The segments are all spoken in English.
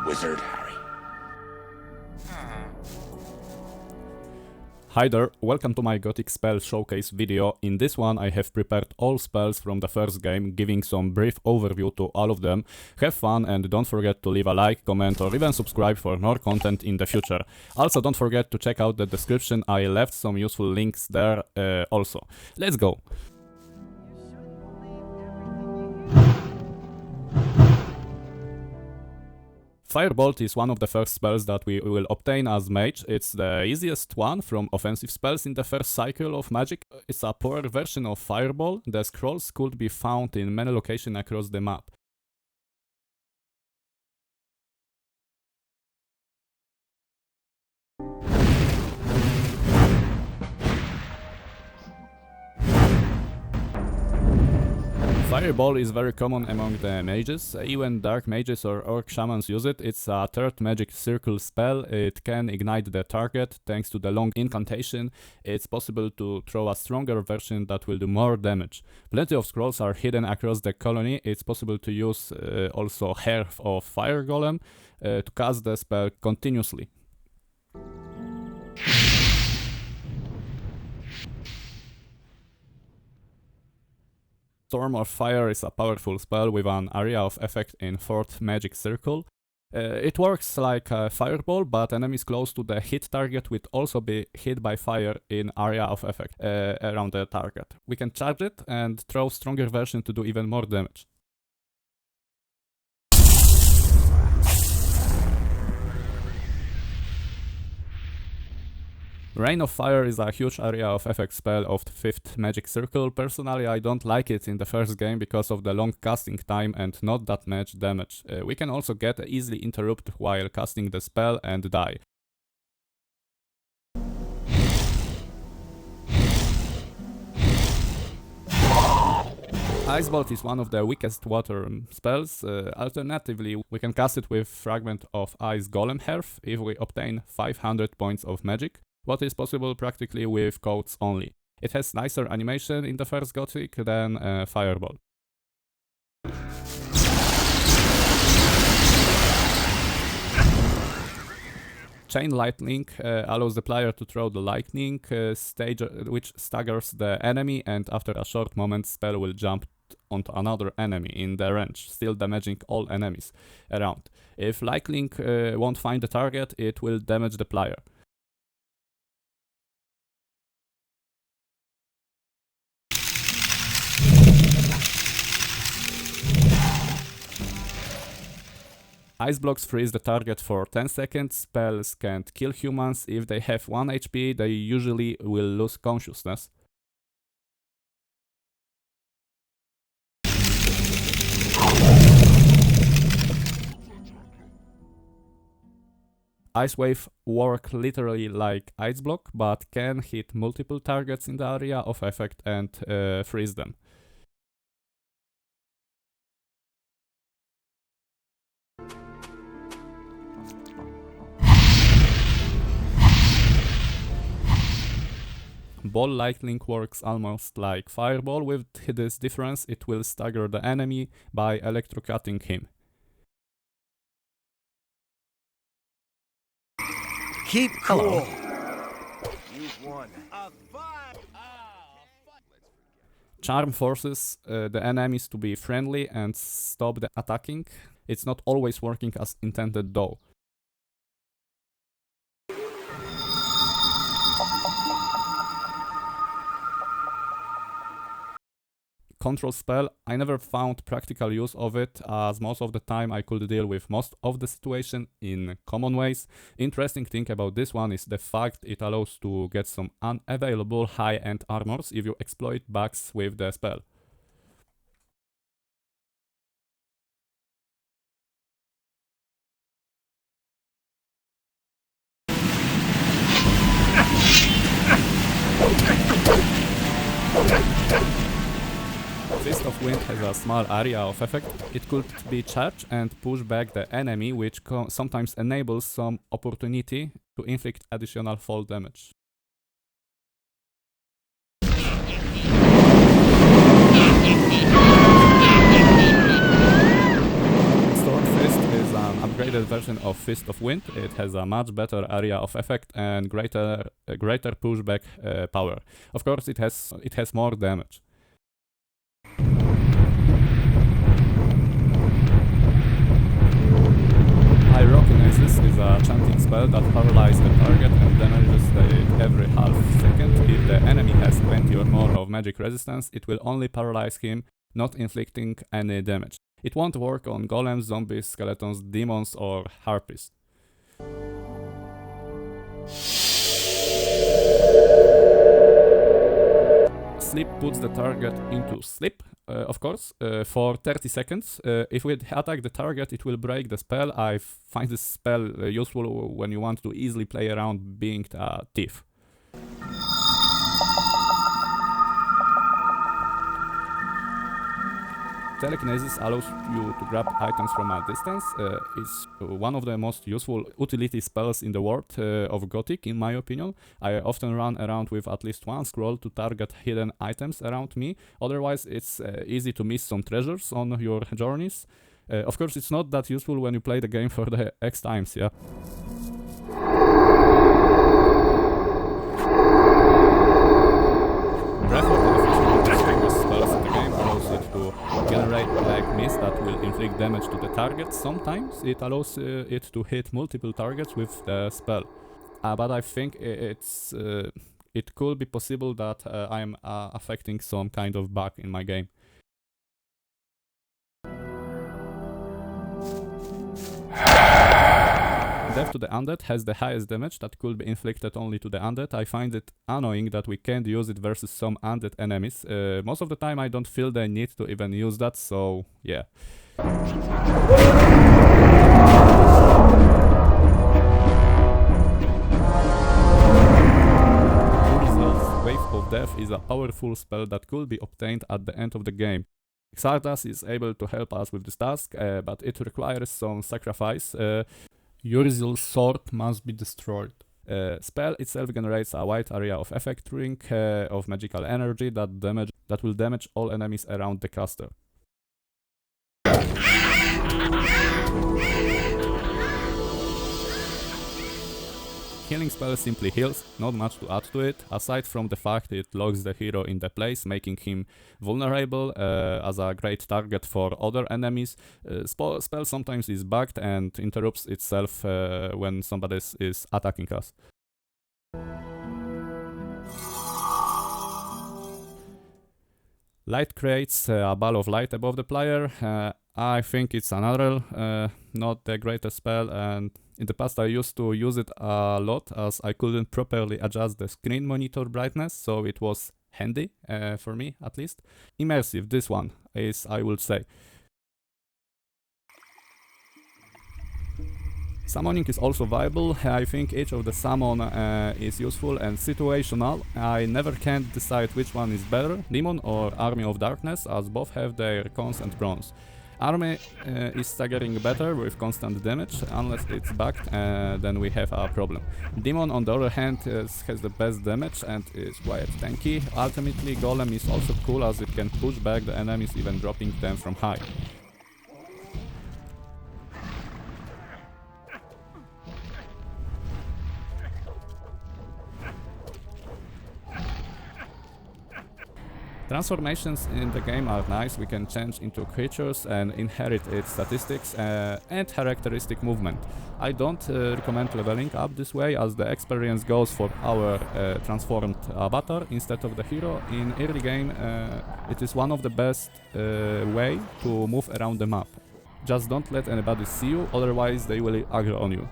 wizard, Harry. Hi there, welcome to my Gothic spell showcase video. In this one I have prepared all spells from the first game, giving some brief overview to all of them. Have fun and don't forget to leave a like, comment or even subscribe for more content in the future. Also don't forget to check out the description, I left some useful links there also. Let's go! Firebolt is one of the first spells that we will obtain as mage. It's the easiest one from offensive spells in the first cycle of magic. It's a poor version of Fireball. The scrolls could be found in many locations across the map. Fireball is very common among the mages, even dark mages or orc shamans use it. It's a third magic circle spell, it can ignite the target thanks to the long incantation. It's possible to throw a stronger version that will do more damage. Plenty of scrolls are hidden across the colony. It's possible to use also Hair of Fire Golem to cast the spell continuously. Storm of Fire is a powerful spell with an area of effect in 4th magic circle. It works like a fireball, but enemies close to the hit target will also be hit by fire in area of effect around the target. We can charge it and throw stronger version to do even more damage. Rain of Fire is a huge area of effect spell of the 5th magic circle. Personally, I don't like it in the first game because of the long casting time and not that much damage. We can also get easily interrupted while casting the spell and die. Ice Bolt is one of the weakest water spells. Alternatively, we can cast it with Fragment of Ice Golem Hearth if we obtain 500 points of magic. What is possible practically with codes only. It has nicer animation in the first Gothic than Fireball. Chain Lightning allows the player to throw the lightning stage which staggers the enemy, and after a short moment spell will jump onto another enemy in the range, still damaging all enemies around. If lightning won't find the target, it will damage the player. Ice blocks freeze the target for 10 seconds. Spells can't kill humans. If they have 1 HP, they usually will lose consciousness. Ice Wave work literally like Ice Block, but can hit multiple targets in the area of effect and freeze them. Ball Lightning works almost like Fireball, with this difference: it will stagger the enemy by electrocuting him. Keep cool. You've won. Charm forces the enemies to be friendly and stop the attacking. It's not always working as intended though. Control spell, I never found practical use of it, as most of the time I could deal with most of the situation in common ways. Interesting thing about this one is the fact it allows to get some unavailable high-end armors if you exploit bugs with the spell. Fist of Wind has a small area of effect. It could be charged and push back the enemy, which sometimes enables some opportunity to inflict additional fall damage. upgraded version of Fist of Wind. It has a much better area of effect and greater pushback power. Of course, it has more damage. Pyrokinesis is a chanting spell that paralyzes the target and damages it every half second. If the enemy has 20 or more of magic resistance, it will only paralyze him, not inflicting any damage. It won't work on golems, zombies, skeletons, demons or harpies. Sleep puts the target into sleep, of course, for 30 seconds. If we attack the target, it will break the spell. I find this spell useful when you want to easily play around being a thief. Telekinesis allows you to grab items from a distance. It's one of the most useful utility spells in the world of Gothic, in my opinion. I often run around with at least one scroll to target hidden items around me. Otherwise, it's easy to miss some treasures on your journeys. Of course, it's not that useful when you play the game for the X times, yeah. Generate black mist that will inflict damage to the target. Sometimes it allows it to hit multiple targets with the spell. But I think it could be possible that I'm affecting some kind of bug in my game. Death to the Undead has the highest damage that could be inflicted only to the Undead. I find it annoying that we can't use it versus some Undead enemies. Most of the time I don't feel the need to even use that, so yeah. URIZIELS Wave of Death is a powerful spell that could be obtained at the end of the game. Xardas is able to help us with this task, but it requires some sacrifice. URIZIELS sword must be destroyed. Spell itself generates a wide area of effect ring of magical energy that will damage all enemies around the caster. Healing spell simply heals, not much to add to it, aside from the fact it locks the hero in the place, making him vulnerable as a great target for other enemies. Spell sometimes is bugged and interrupts itself when somebody is attacking us. Light creates a ball of light above the player. I think it's another, not the greatest spell, and in the past I used to use it a lot as I couldn't properly adjust the screen monitor brightness, so it was handy, for me at least. Immersive, this one is, I would say. Summoning is also viable. I think each of the summon is useful and situational. I never can decide which one is better, Demon or Army of Darkness, as both have their cons and pros. Army is staggering better with constant damage. Unless it's bugged, then we have a problem. Demon on the other hand has the best damage and is quite tanky. Ultimately, Golem is also cool as it can push back the enemies, even dropping them from high. Transformations in the game are nice. We can change into creatures and inherit its statistics and characteristic movement. I don't recommend leveling up this way, as the experience goes for our transformed avatar instead of the hero. In early game it is one of the best way to move around the map. Just don't let anybody see you, otherwise they will aggro on you.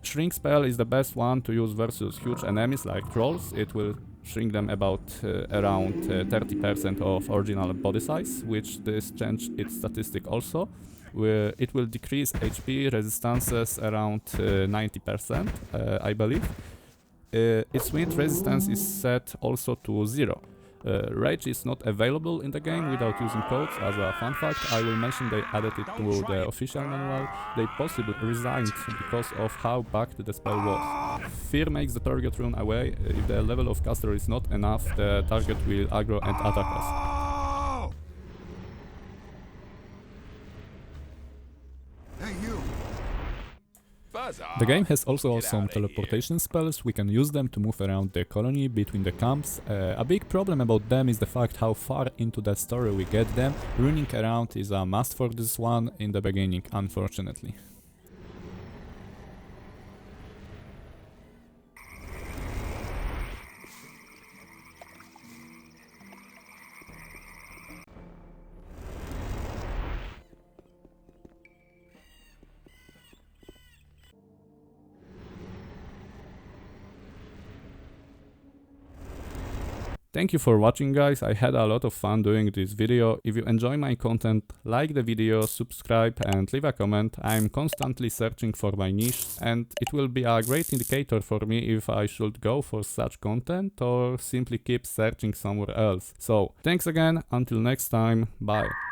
Shrink spell is the best one to use versus huge enemies like trolls. It will shrink them about around 30% of original body size, which this change its statistic also. It will decrease HP resistances around 90%, I believe. Its wind resistance is set also to 0. Rage is not available in the game without using codes. As a fun fact, I will mention they added it to the official manual. They possibly resigned because of how bugged the spell was. Fear makes the target run away. If the level of caster is not enough, the target will aggro and attack us. The game has also some teleportation spells. We can use them to move around the colony between the camps. A big problem about them is the fact how far into the story we get them. Running around is a must for this one in the beginning, unfortunately. Thank you for watching, guys. I had a lot of fun doing this video. If you enjoy my content, like the video, subscribe and leave a comment. I'm constantly searching for my niche and it will be a great indicator for me if I should go for such content or simply keep searching somewhere else. So, thanks again, until next time, bye.